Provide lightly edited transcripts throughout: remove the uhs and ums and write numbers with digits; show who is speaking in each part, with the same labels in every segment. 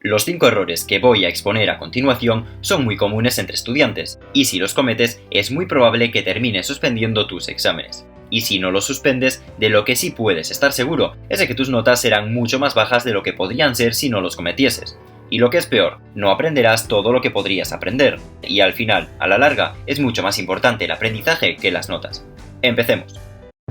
Speaker 1: Los 5 errores que voy a exponer a continuación son muy comunes entre estudiantes, y si los cometes es muy probable que termines suspendiendo tus exámenes. Y si no los suspendes, de lo que sí puedes estar seguro es de que tus notas serán mucho más bajas de lo que podrían ser si no los cometieses. Y lo que es peor, no aprenderás todo lo que podrías aprender, y al final, a la larga, es mucho más importante el aprendizaje que las notas. Empecemos.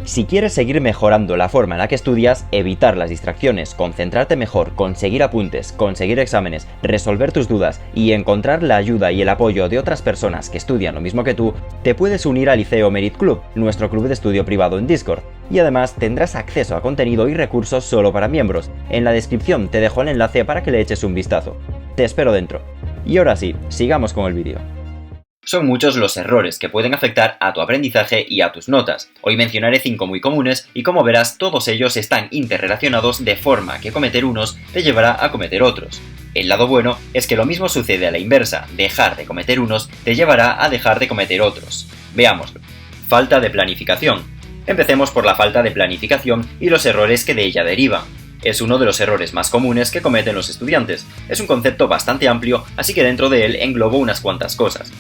Speaker 2: Si quieres seguir mejorando la forma en la que estudias, evitar las distracciones, concentrarte mejor, conseguir apuntes, conseguir exámenes, resolver tus dudas y encontrar la ayuda y el apoyo de otras personas que estudian lo mismo que tú, te puedes unir al Liceo Merit Club, nuestro club de estudio privado en Discord. Y además tendrás acceso a contenido y recursos solo para miembros. En la descripción te dejo el enlace para que le eches un vistazo. Te espero dentro. Y ahora sí, sigamos con el vídeo.
Speaker 1: Son muchos los errores que pueden afectar a tu aprendizaje y a tus notas. Hoy mencionaré 5 muy comunes y como verás todos ellos están interrelacionados de forma que cometer unos te llevará a cometer otros. El lado bueno es que lo mismo sucede a la inversa, dejar de cometer unos te llevará a dejar de cometer otros. Veámoslo. Falta de planificación. Empecemos por la falta de planificación y los errores que de ella derivan. Es uno de los errores más comunes que cometen los estudiantes. Es un concepto bastante amplio, así que dentro de él englobo unas cuantas cosas.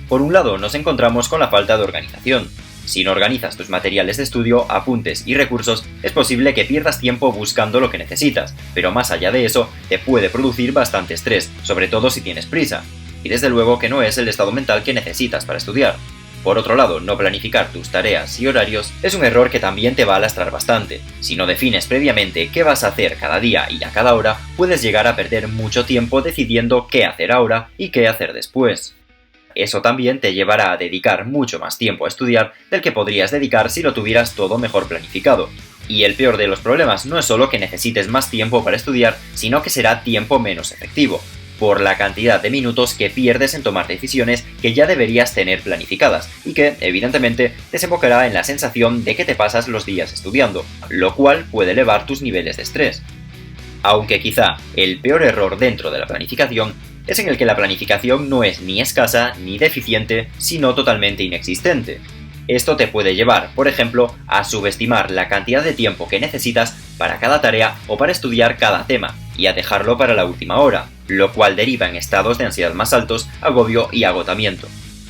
Speaker 1: Por un lado, nos encontramos con la falta de organización. Si no organizas tus materiales de estudio, apuntes y recursos, es posible que pierdas tiempo buscando lo que necesitas, pero más allá de eso, te puede producir bastante estrés, sobre todo si tienes prisa. Y desde luego que no es el estado mental que necesitas para estudiar. Por otro lado, no planificar tus tareas y horarios es un error que también te va a lastrar bastante. Si no defines previamente qué vas a hacer cada día y a cada hora, puedes llegar a perder mucho tiempo decidiendo qué hacer ahora y qué hacer después. Eso también te llevará a dedicar mucho más tiempo a estudiar del que podrías dedicar si lo tuvieras todo mejor planificado. Y el peor de los problemas no es solo que necesites más tiempo para estudiar, sino que será tiempo menos efectivo, por la cantidad de minutos que pierdes en tomar decisiones que ya deberías tener planificadas, y que, evidentemente, desembocará en la sensación de que te pasas los días estudiando, lo cual puede elevar tus niveles de estrés. Aunque quizá el peor error dentro de la planificación es en el que la planificación no es ni escasa ni deficiente, sino totalmente inexistente. Esto te puede llevar, por ejemplo, a subestimar la cantidad de tiempo que necesitas para cada tarea o para estudiar cada tema, y a dejarlo para la última hora, lo cual deriva en estados de ansiedad más altos, agobio y agotamiento.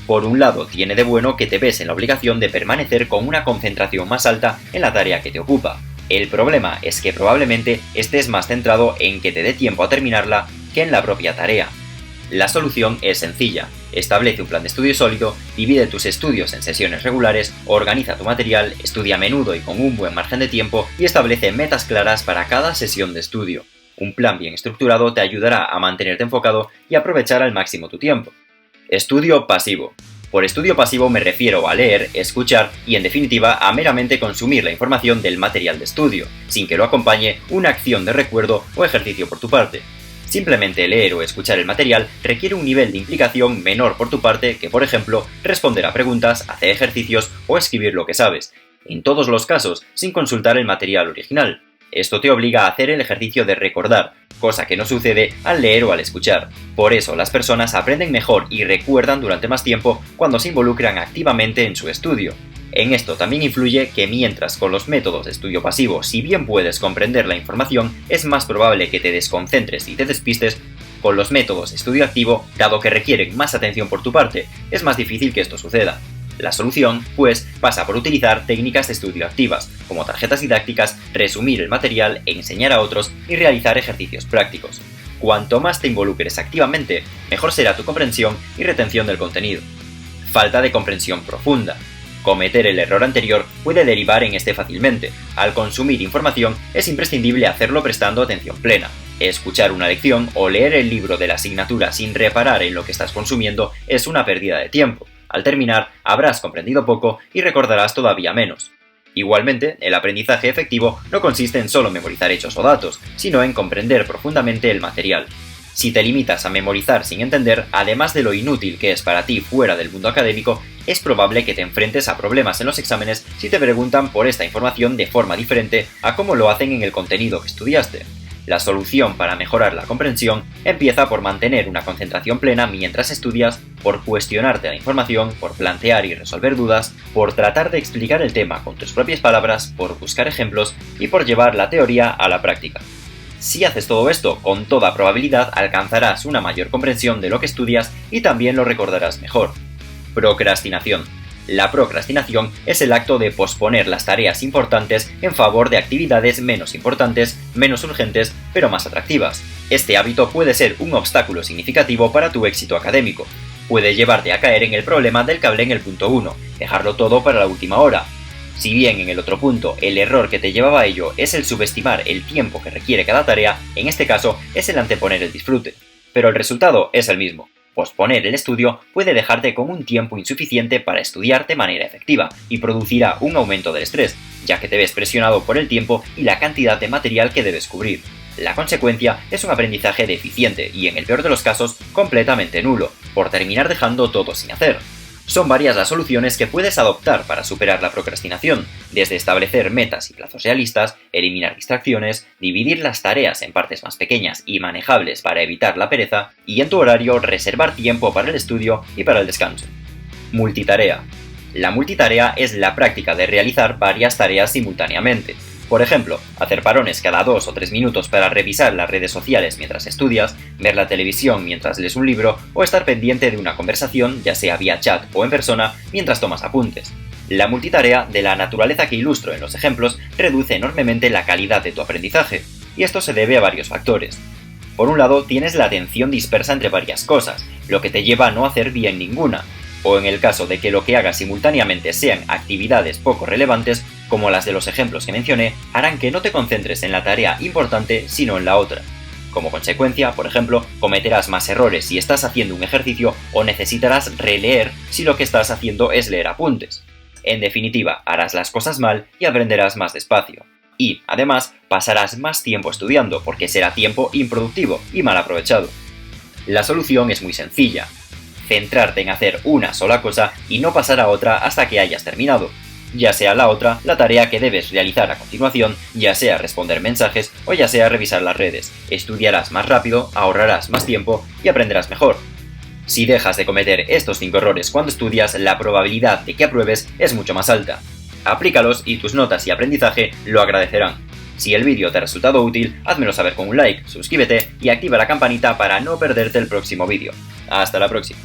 Speaker 1: Por un lado, tiene de bueno que te ves en la obligación de permanecer con una concentración más alta en la tarea que te ocupa. El problema es que probablemente estés más centrado en que te dé tiempo a terminarla que en la propia tarea. La solución es sencilla. Establece un plan de estudio sólido, divide tus estudios en sesiones regulares, organiza tu material, estudia a menudo y con un buen margen de tiempo y establece metas claras para cada sesión de estudio. Un plan bien estructurado te ayudará a mantenerte enfocado y aprovechar al máximo tu tiempo. Estudio pasivo. Por estudio pasivo me refiero a leer, escuchar y en definitiva a meramente consumir la información del material de estudio, sin que lo acompañe una acción de recuerdo o ejercicio por tu parte. Simplemente leer o escuchar el material requiere un nivel de implicación menor por tu parte que, por ejemplo, responder a preguntas, hacer ejercicios o escribir lo que sabes, en todos los casos sin consultar el material original. Esto te obliga a hacer el ejercicio de recordar, cosa que no sucede al leer o al escuchar. Por eso las personas aprenden mejor y recuerdan durante más tiempo cuando se involucran activamente en su estudio. En esto también influye que mientras con los métodos de estudio pasivo, si bien puedes comprender la información, es más probable que te desconcentres y te despistes, con los métodos de estudio activo, dado que requieren más atención por tu parte, es más difícil que esto suceda. La solución, pues, pasa por utilizar técnicas de estudio activas, como tarjetas didácticas, resumir el material, enseñar a otros y realizar ejercicios prácticos. Cuanto más te involucres activamente, mejor será tu comprensión y retención del contenido. Falta de comprensión profunda. Cometer el error anterior puede derivar en este fácilmente. Al consumir información es imprescindible hacerlo prestando atención plena. Escuchar una lección o leer el libro de la asignatura sin reparar en lo que estás consumiendo es una pérdida de tiempo. Al terminar, habrás comprendido poco y recordarás todavía menos. Igualmente, el aprendizaje efectivo no consiste en solo memorizar hechos o datos, sino en comprender profundamente el material. Si te limitas a memorizar sin entender, además de lo inútil que es para ti fuera del mundo académico, es probable que te enfrentes a problemas en los exámenes si te preguntan por esta información de forma diferente a cómo lo hacen en el contenido que estudiaste. La solución para mejorar la comprensión empieza por mantener una concentración plena mientras estudias, por cuestionarte la información, por plantear y resolver dudas, por tratar de explicar el tema con tus propias palabras, por buscar ejemplos y por llevar la teoría a la práctica. Si haces todo esto, con toda probabilidad alcanzarás una mayor comprensión de lo que estudias y también lo recordarás mejor. Procrastinación. La procrastinación es el acto de posponer las tareas importantes en favor de actividades menos importantes, menos urgentes, pero más atractivas. Este hábito puede ser un obstáculo significativo para tu éxito académico. Puede llevarte a caer en el problema del cable en el punto 1, dejarlo todo para la última hora. Si bien en el otro punto el error que te llevaba a ello es el subestimar el tiempo que requiere cada tarea, en este caso es el anteponer el disfrute. Pero el resultado es el mismo. Posponer el estudio puede dejarte con un tiempo insuficiente para estudiar de manera efectiva y producirá un aumento del estrés, ya que te ves presionado por el tiempo y la cantidad de material que debes cubrir. La consecuencia es un aprendizaje deficiente y, en el peor de los casos, completamente nulo, por terminar dejando todo sin hacer. Son varias las soluciones que puedes adoptar para superar la procrastinación, desde establecer metas y plazos realistas, eliminar distracciones, dividir las tareas en partes más pequeñas y manejables para evitar la pereza, y en tu horario reservar tiempo para el estudio y para el descanso. Multitarea. La multitarea es la práctica de realizar varias tareas simultáneamente. Por ejemplo, hacer parones cada 2 o 3 minutos para revisar las redes sociales mientras estudias, ver la televisión mientras lees un libro o estar pendiente de una conversación, ya sea vía chat o en persona, mientras tomas apuntes. La multitarea, de la naturaleza que ilustro en los ejemplos, reduce enormemente la calidad de tu aprendizaje, y esto se debe a varios factores. Por un lado, tienes la atención dispersa entre varias cosas, lo que te lleva a no hacer bien ninguna, o en el caso de que lo que hagas simultáneamente sean actividades poco relevantes, como las de los ejemplos que mencioné, harán que no te concentres en la tarea importante sino en la otra. Como consecuencia, por ejemplo, cometerás más errores si estás haciendo un ejercicio o necesitarás releer si lo que estás haciendo es leer apuntes. En definitiva, harás las cosas mal y aprenderás más despacio. Y, además, pasarás más tiempo estudiando porque será tiempo improductivo y mal aprovechado. La solución es muy sencilla. Centrarte en hacer una sola cosa y no pasar a otra hasta que hayas terminado. Ya sea la otra la tarea que debes realizar a continuación, ya sea responder mensajes o ya sea revisar las redes. Estudiarás más rápido, ahorrarás más tiempo y aprenderás mejor. Si dejas de cometer estos 5 errores cuando estudias, la probabilidad de que apruebes es mucho más alta. Aplícalos y tus notas y aprendizaje lo agradecerán. Si el vídeo te ha resultado útil, házmelo saber con un like, suscríbete y activa la campanita para no perderte el próximo vídeo. Hasta la próxima.